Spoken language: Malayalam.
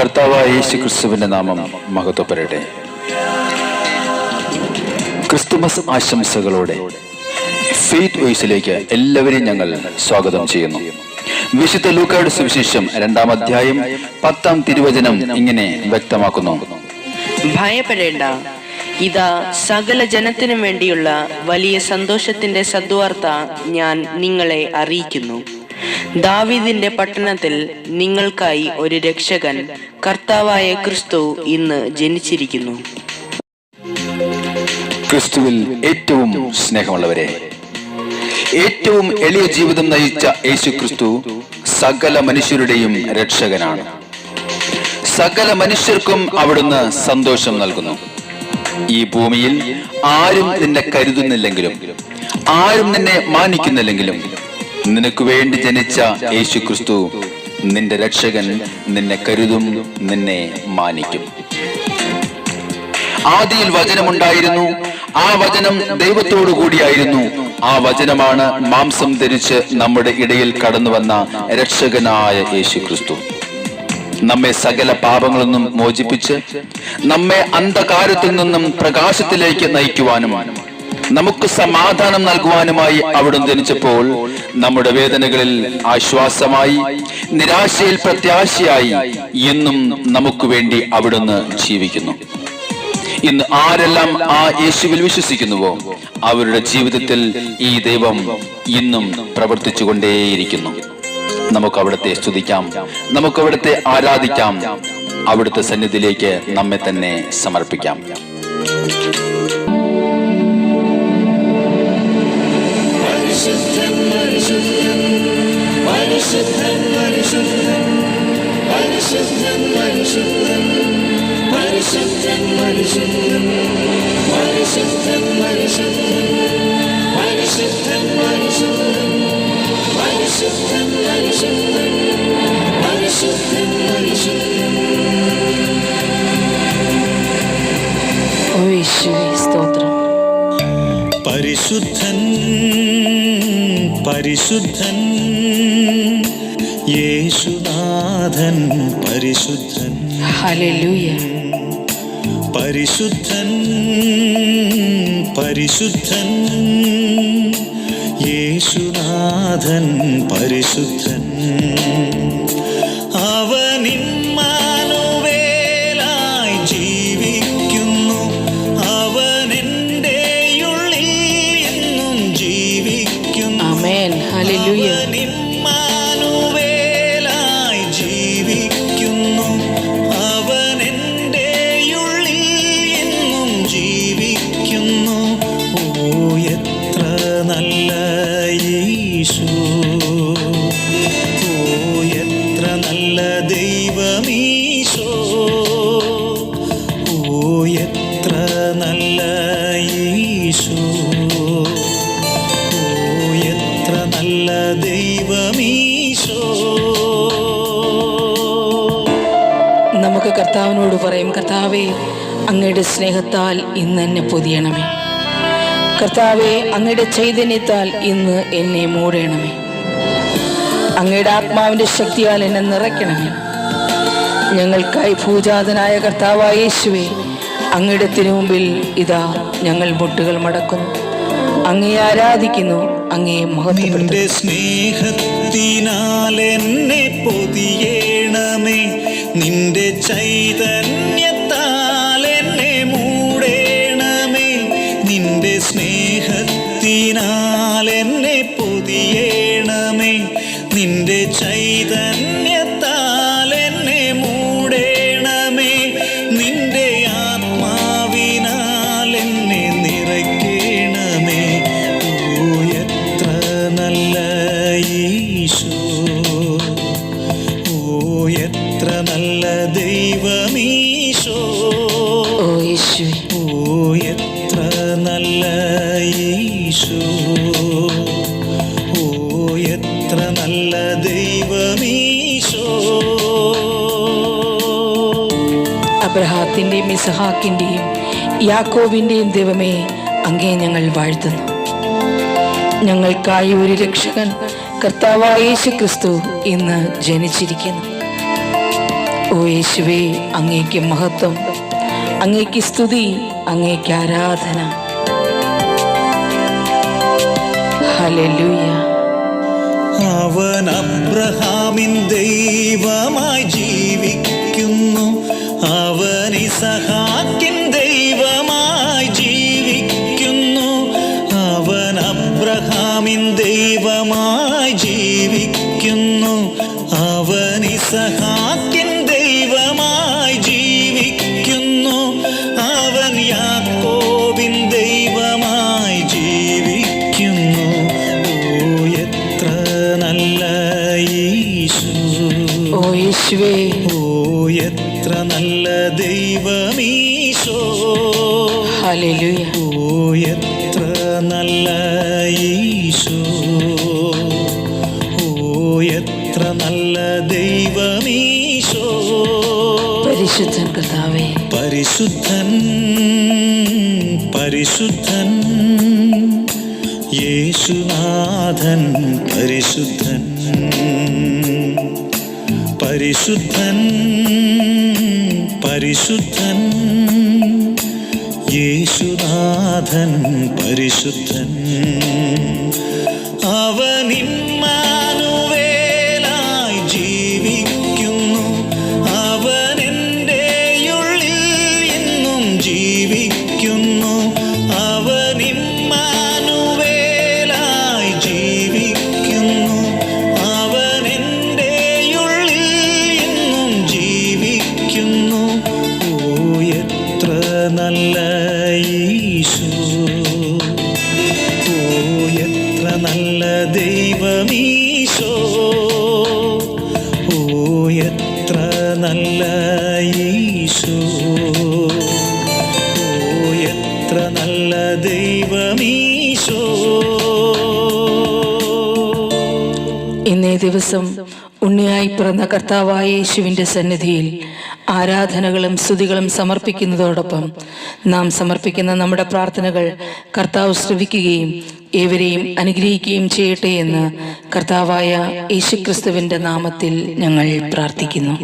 കർത്താവായ യേശു ക്രിസ്തുവിന്റെ നാമം മഹത്വപ്പെടട്ടെ. ക്രിസ്തുമസ് ആശംസകളോടെ ഫെയ്ത്ത് വോയിസിലേക്ക് എല്ലാവരെയും ഞങ്ങൾ സ്വാഗതം ചെയ്യുന്നു. വിശുദ്ധ ലൂക്കായുടെ സുവിശേഷം 2-ാം അധ്യായം 10-ാം തിരുവചനം ഇങ്ങനെ വ്യക്തമാക്കുന്നു: ഭയപ്പെടേണ്ട, ഇതാ സകല ജനത്തിനും വേണ്ടിയുള്ള വലിയ സന്തോഷത്തിന്റെ സദ്വാർത്ത ഞാൻ നിങ്ങളെ അറിയിക്കുന്നു. ദാവീദിന്റെ പട്ടണത്തിൽ നിങ്ങൾക്കായി ഒരു രക്ഷകൻ, കർത്താവായ ക്രിസ്തു ഇന്ന് ജനിച്ചിരിക്കുന്നു. ക്രിസ്തുവിൽ ഏറ്റവും സ്നേഹമുള്ളവരെ, ഏറ്റവും എളിയ ജീവിതം നയിച്ച യേശു ക്രിസ്തു സകല മനുഷ്യരുടെയും രക്ഷകനാണ്. സകല മനുഷ്യർക്കും അവിടുന്ന് സന്തോഷം നൽകുന്നു. ഈ ഭൂമിയിൽ ആരും നിന്നെ കരുതുന്നില്ലെങ്കിലും, ആരും നിന്നെ മാനിക്കുന്നില്ലെങ്കിലും, നിനക്ക് വേണ്ടി ജനിച്ച യേശു ക്രിസ്തു നിന്റെ രക്ഷകൻ നിന്നെ കരുതും, നിന്നെ മാനിക്കും. ആദിയിൽ വചനമുണ്ടായിരുന്നു, ആ വചനം ദൈവത്തോടു കൂടിയായിരുന്നു. ആ വചനമാണ് മാംസം ധരിച്ച് നമ്മുടെ ഇടയിൽ കടന്നു വന്ന രക്ഷകനായ യേശു ക്രിസ്തു. നമ്മെ സകല പാപങ്ങളിൽ നിന്നും മോചിപ്പിച്ച് നമ്മെ അന്ധകാരത്തിൽ നിന്നും പ്രകാശത്തിലേക്ക് നയിക്കുവാനും നമുക്ക് സമാധാനം നൽകുവാനുമായി അവിടുന്ന് ജനിച്ചപ്പോൾ നമ്മുടെ വേദനകളിൽ ആശ്വാസമായി, നിരാശയിൽ പ്രത്യാശയായി എന്നും നമുക്ക് വേണ്ടി അവിടുന്ന് ജീവിക്കുന്നു. ഇന്ന് ആരെല്ലാം ആ യേശുവിൽ വിശ്വസിക്കുന്നുവോ അവരുടെ ജീവിതത്തിൽ ഈ ദൈവം ഇന്നും പ്രവർത്തിച്ചു കൊണ്ടേയിരിക്കുന്നു. നമുക്ക് അവിടുത്തെ സ്തുതിക്കാം, നമുക്ക് അവിടുത്തെ ആരാധിക്കാം, അവിടുത്തെ സന്നിധിയിലേക്ക് നമ്മെ തന്നെ സമർപ്പിക്കാം. പരിശുദ്ധൻ പരിശുദ്ധൻ യേശുനാഥൻ പരിശുദ്ധൻ. ഹല്ലേലൂയ. പരിശുദ്ധൻ പരിശുദ്ധൻ യേശുനാഥൻ പരിശുദ്ധൻ. അവൻ ഇമ്മാനുവേലായി ജീവിക്കുന്നു, അവൻ എൻ്റെ ഉള്ളിൽ എന്നും ജീവിക്കുന്നു. ആമേൻ. ഹല്ലേലൂയ. അവൻ ഇമ്മാനുവേലായി ജീവിക്കുന്നു, അവൻ എൻ്റെ ഉള്ളിൽ എന്നും ജീവിക്കുന്നു. ഓ എത്ര നല്ല യേശു, ഓ എത്ര നല്ല ദൈവമീശോ, ഓ എത്ര നല്ല യേശു, ഓ എത്ര നല്ല ദൈവമീശോ. നമുക്ക് കർത്താവിനോട് പറയും: കർത്താവേ, അങ്ങയുടെ സ്നേഹത്താൽ ഇന്ന് എന്നെ പൊതിയണമേ. കർത്താവേ, അങ്ങയുടെ ചൈതന്യത്താൽ ഇന്ന് എന്നെ മൂടണമേ. അങ്ങയുടെ ആത്മാവിന്റെ ശക്തിയാൽ എന്നെ നിറയ്ക്കണമേ. ഞങ്ങൾക്കായി ഭൂജാതനായ കർത്താവായ യേശുവേ, അങ്ങയുടെ തിരുമുമ്പിൽ ഇതാ ഞങ്ങൾ മുട്ടുകൾ മടക്കുന്നു, അങ്ങയെ ആരാധിക്കുന്നു, അങ്ങയെ മഹത്വപ്പെടുത്തുന്നു. നിന്റെ സ്നേഹത്തിനാൽ എന്നെ പൊതിയണമേ, നിന്റെ ചൈതന്യത്താൽ എന്നെ മൂടണമേ. നിന്റെ സ്നേഹത്തിനാൽ എന്നെ പൊതിയണമേ, നിന്റെ ചൈതന്യത്താൽ എന്നെ മൂടണമേ. നിന്റെ ആത്മാവിനാൽ എന്നെ നിറയ്ക്കണമേ. ഓ എത്ര നല്ല യേശു, ഓ എത്ര നല്ല ദൈവമീശോ, ഓ യേശുവേ, ഓ എത്ര നല്ല യേശു, ഓ എത്ര നല്ല ദൈവമീശോ. അബ്രഹാത്തിന്റെയും ഇസഹാക്കിന്റെയും യാക്കോബിന്റെയും ദൈവമേ, അങ്ങേ ഞങ്ങൾ വാഴ്ത്തുന്നു. ഞങ്ങൾക്കായി ഒരു രക്ഷകൻ, കർത്താവായ യേശു ക്രിസ്തു ഇന്ന് ജനിച്ചിരിക്കുന്നു. ഓ യേശുവേ, അങ്ങേക്ക് മഹത്വം, അങ്ങേക്ക് സ്തുതി, അങ്ങേക്ക് ആരാധന. ഹല്ലേലൂയ. അവൻ അബ്രഹാമിൻ ദൈവമായി ജീവിക്കുന്നു, അവൻ ഇസഹാക്കിൻ ദൈവമായി ജീവിക്കുന്നു. അവൻ അബ്രഹാമിൻ ദൈവമായി ജീവിക്കുന്നു, അവൻ ഇസഹാക്കിൻ ദൈവമായി ജീവിക്കുന്നു. അവൻ യാക്കോബിൻ ദൈവമായി ജീവിക്കുന്നു. ഓ എത്ര നല്ല യേശു, ഓ യേശുവേ, ഓ എത്ര നല്ല ദൈവമീശോ. ഹല്ലേലൂയ. ഓ എത്ര നല്ല യേശു, ഓ എത്ര നല്ല ദൈവമീശോ. പരിശുദ്ധൻ കർത്താവേ, പരിശുദ്ധൻ പരിശുദ്ധൻ യേശുനാഥൻ, പരിശുദ്ധൻ പരിശുദ്ധൻ പരിശുദ്ധൻ യേശുനാഥൻ, പരിശുദ്ധൻ. അവൻ ഇമ്മാനുവേലായി ജീവിക്കുന്നു, അവൻ എൻ്റെ ഉള്ളിൽ എന്നും ജീവിക്കുന്നു. അവൻ ഇമ്മാനുവേലായി ജീവിക്കുന്നു, അവൻ എൻ്റെ ഉള്ളിൽ എന്നും ജീവിക്കുന്നു. ഓ എത്ര നല്ല യേശു, ഓ എത്ര നല്ല ദൈവമീശോ. ഓ എത്ര നല്ല യേശു, ഓ എത്ര നല്ല ദൈവമീശോ. ഇന്നേ ദിവസം ഉണ്ണിയായി പിറന്ന കർത്താവായ യേശുവിൻ്റെ സന്നിധിയിൽ ആരാധനകളും സ്തുതികളും സമർപ്പിക്കുന്നതോടൊപ്പം നാം സമർപ്പിക്കുന്ന നമ്മുടെ പ്രാർത്ഥനകൾ കർത്താവ് ശ്രവിക്കുകയും ഏവരെയും അനുഗ്രഹിക്കുകയും ചെയ്യട്ടെ എന്ന് കർത്താവായ യേശുക്രിസ്തുവിൻ്റെ നാമത്തിൽ ഞങ്ങൾ പ്രാർത്ഥിക്കുന്നു.